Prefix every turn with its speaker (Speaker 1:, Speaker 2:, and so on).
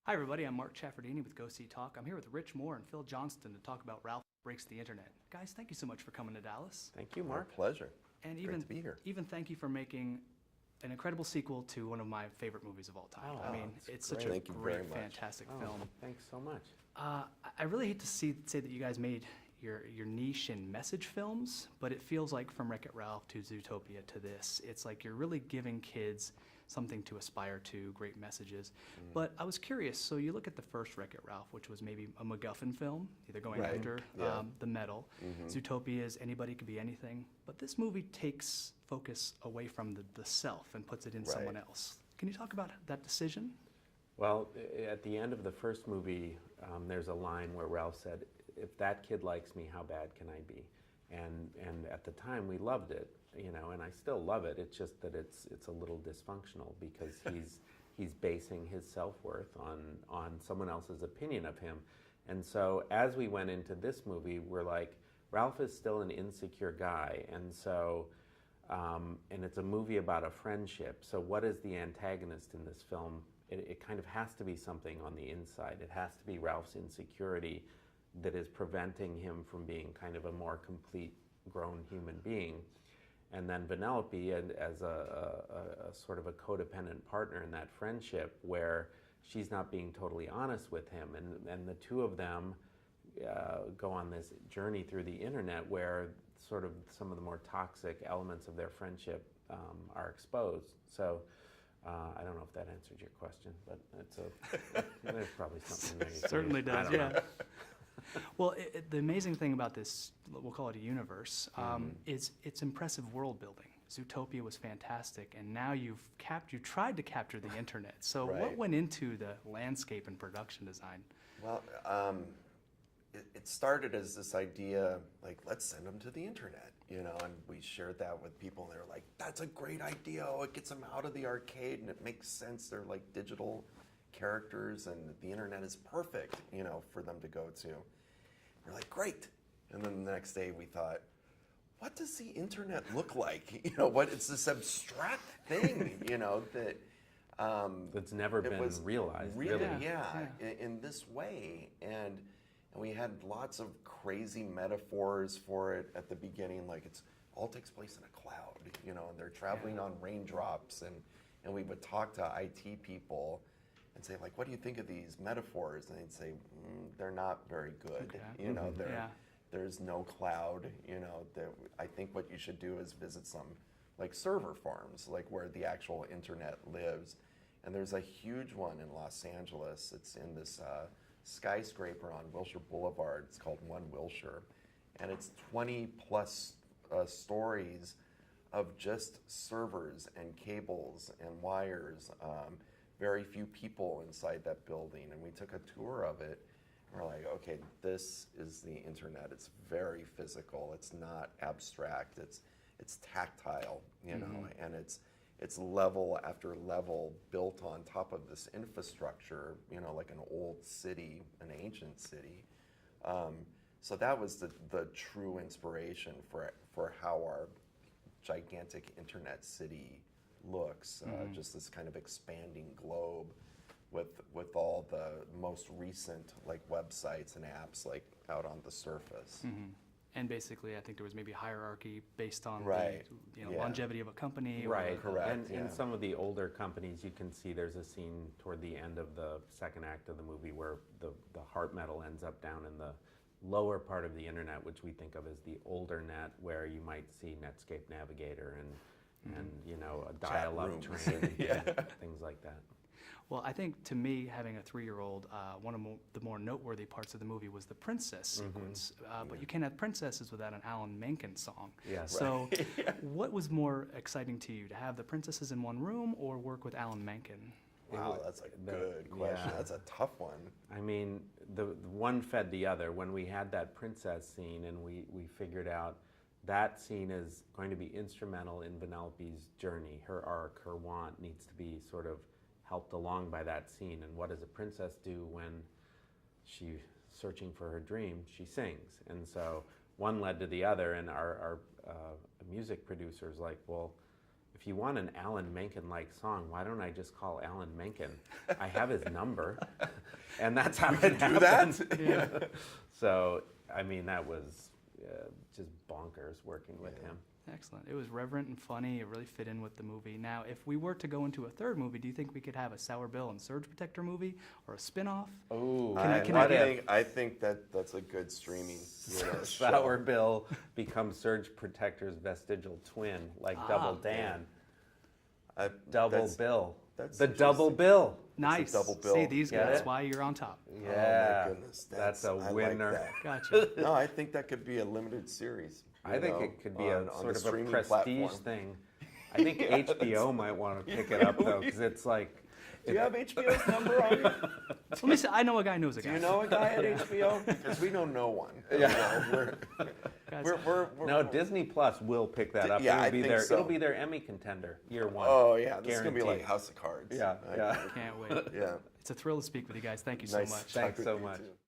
Speaker 1: Hi, everybody. I'm Mark Chaffardini with Go See Talk. I'm here with Rich Moore and Phil Johnston to talk about Ralph Breaks the Internet. Guys, thank you so much for coming to Dallas.
Speaker 2: Thank you,
Speaker 3: Our
Speaker 2: Mark.
Speaker 3: pleasure.
Speaker 1: And
Speaker 3: Great to be here.
Speaker 1: even thank you for making an incredible sequel to one of my favorite movies of all time.
Speaker 2: Oh,
Speaker 1: I mean,
Speaker 2: that's
Speaker 1: it's such
Speaker 2: great.
Speaker 1: a
Speaker 3: Thank you very
Speaker 1: great,
Speaker 3: much.
Speaker 1: fantastic
Speaker 2: Oh,
Speaker 1: film.
Speaker 2: thanks so much.
Speaker 1: I really hate to say that you guys made your niche in message films, but it feels like from Wreck-It Ralph to Zootopia to this, it's like you're really giving kids something to aspire to, great messages. But I was curious, so you look at the first Wreck-It Ralph, which was maybe a MacGuffin film, either going
Speaker 3: Right,
Speaker 1: after
Speaker 3: yeah.
Speaker 1: the metal. Zootopia is anybody could be anything. But this movie takes focus away from the self and puts it in someone
Speaker 3: Right.
Speaker 1: else. Can you talk about that decision?
Speaker 2: Well, at the end of the first movie, there's a line where Ralph said, "If that kid likes me, how bad can I be?" And at the time, we loved it, you know, and I still love it. It's just that it's a little dysfunctional because he's basing his self-worth on someone else's opinion of him. And so as we went into this movie, we're like, Ralph is still an insecure guy, and so and it's a movie about a friendship. So what is the antagonist in this film? It kind of has to be something on the inside. It has to be Ralph's insecurity that is preventing him from being kind of a more complete grown human being. And then Vanellope as a sort of a codependent partner in that friendship where she's not being totally honest with him. And the two of them go on this journey through the internet where sort of some of the more toxic elements of their friendship are exposed. So I don't know if that answered your question, but there's probably something there.
Speaker 1: Certainly
Speaker 2: I
Speaker 1: does,
Speaker 2: don't
Speaker 1: yeah.
Speaker 2: know.
Speaker 1: Well, the amazing thing about this, we'll call it a universe, is its impressive world building. Zootopia was fantastic, and now you tried to capture the internet. So what
Speaker 3: Right.
Speaker 1: went into the landscape and production design?
Speaker 3: Well, it started as this idea, like, let's send them to the internet, you know, and we shared that with people, and they were like, that's a great idea. Oh, it gets them out of the arcade, and it makes sense. They're like digital characters, and the internet is perfect, you know, for them to go to. We're like, great. And then the next day we thought, what does the internet look like? You know, it's this abstract thing, you know, that
Speaker 2: That's never
Speaker 3: it
Speaker 2: been
Speaker 3: was
Speaker 2: realized,
Speaker 3: really,
Speaker 2: really.
Speaker 3: yeah,
Speaker 1: Yeah.
Speaker 3: in this way. And we had lots of crazy metaphors for it at the beginning, like it's all takes place in a cloud, you know, and they're traveling on raindrops, and we would talk to IT people and say, like, what do you think of these metaphors? And they'd say, they're not very good.
Speaker 1: Okay.
Speaker 3: You know,
Speaker 1: Yeah.
Speaker 3: there's no cloud. You know, I think what you should do is visit some like server farms, like where the actual internet lives. And there's a huge one in Los Angeles. It's in this skyscraper on Wilshire Boulevard. It's called One Wilshire, and it's 20 plus stories of just servers and cables and wires. Very few people inside that building, and we took a tour of it. And we're like, okay, this is the internet. It's very physical. It's not abstract. It's tactile, you know, and it's level after level built on top of this infrastructure, you know, like an old city, an ancient city. So that was the true inspiration for how our gigantic internet city looks, just this kind of expanding globe with all the most recent like websites and apps like out on the surface.
Speaker 1: And basically, I think there was maybe hierarchy based on
Speaker 3: Right.
Speaker 1: the
Speaker 3: Yeah.
Speaker 1: longevity of a company.
Speaker 2: Right,
Speaker 3: Correct,
Speaker 2: and in
Speaker 3: yeah.
Speaker 2: some of the older companies, you can see there's a scene toward the end of the second act of the movie where the heart metal ends up down in the lower part of the internet, which we think of as the older net, where you might see Netscape Navigator and you know, a dial-up
Speaker 3: rooms.
Speaker 2: train and
Speaker 3: Yeah.
Speaker 2: things like that.
Speaker 1: Well, I think to me, having a 3-year-old, one of the more noteworthy parts of the movie was the princess sequence. But you can't have princesses without an Alan Menken song.
Speaker 2: Yeah.
Speaker 1: So what was more exciting to you, to have the princesses in one room or work with Alan Menken?
Speaker 3: Wow, that's a good question.
Speaker 2: yeah.
Speaker 3: That's a tough one.
Speaker 2: I mean, the one fed the other. When we had that princess scene and we figured out that scene is going to be instrumental in Vanellope's journey. Her arc, her want needs to be sort of helped along by that scene. And what does a princess do when she's searching for her dream? She sings. And so one led to the other, and our music producer's like, well, if you want an Alan Menken-like song, why don't I just call Alan Menken? I have his number, and that's how it happened.
Speaker 3: Do that?
Speaker 1: Yeah.
Speaker 2: So, I mean, that was just bonkers working with him.
Speaker 1: Excellent. It was reverent and funny. It really fit in with the movie. Now, if we were to go into a third movie, do you think we could have a Sour Bill and Surge Protector movie or a spin-off?
Speaker 2: Oh,
Speaker 3: I think that's a good streaming.
Speaker 2: Sour Bill becomes Surge Protector's vestigial twin, like Double Dan. Double Bill.
Speaker 3: That's
Speaker 2: the Double Bill.
Speaker 1: Nice.
Speaker 3: double bill.
Speaker 1: See, these
Speaker 2: Get
Speaker 1: guys,
Speaker 2: it?
Speaker 1: why you're on top.
Speaker 2: Yeah,
Speaker 3: Oh my goodness,
Speaker 2: that's a
Speaker 3: I
Speaker 2: winner.
Speaker 3: Like that.
Speaker 1: Gotcha.
Speaker 3: No, I think that could be a limited series.
Speaker 2: I think it could be
Speaker 3: on
Speaker 2: a sort
Speaker 3: the
Speaker 2: of a
Speaker 3: streaming
Speaker 2: prestige
Speaker 3: platform.
Speaker 2: thing. I think HBO might want to pick it up though, because it's like.
Speaker 3: Do you have HBO's number on you?
Speaker 1: Let me see. I know a guy who knows a guy.
Speaker 3: Do you know a guy at HBO? Because we know no one.
Speaker 2: Yeah.
Speaker 1: Guys,
Speaker 2: No, Disney Plus will pick that up.
Speaker 3: Yeah,
Speaker 2: it'll
Speaker 3: I
Speaker 2: be
Speaker 3: think
Speaker 2: their,
Speaker 3: so.
Speaker 2: It'll be their Emmy contender, year one.
Speaker 3: Oh yeah, this is gonna be like
Speaker 2: Guaranteed.
Speaker 3: House of Cards.
Speaker 2: Yeah, yeah.
Speaker 1: can't wait.
Speaker 3: Yeah.
Speaker 1: It's a thrill to speak with you guys. Thank you so
Speaker 3: Nice
Speaker 1: much.
Speaker 3: talking
Speaker 2: Thanks so
Speaker 3: with you,
Speaker 2: much.
Speaker 3: too.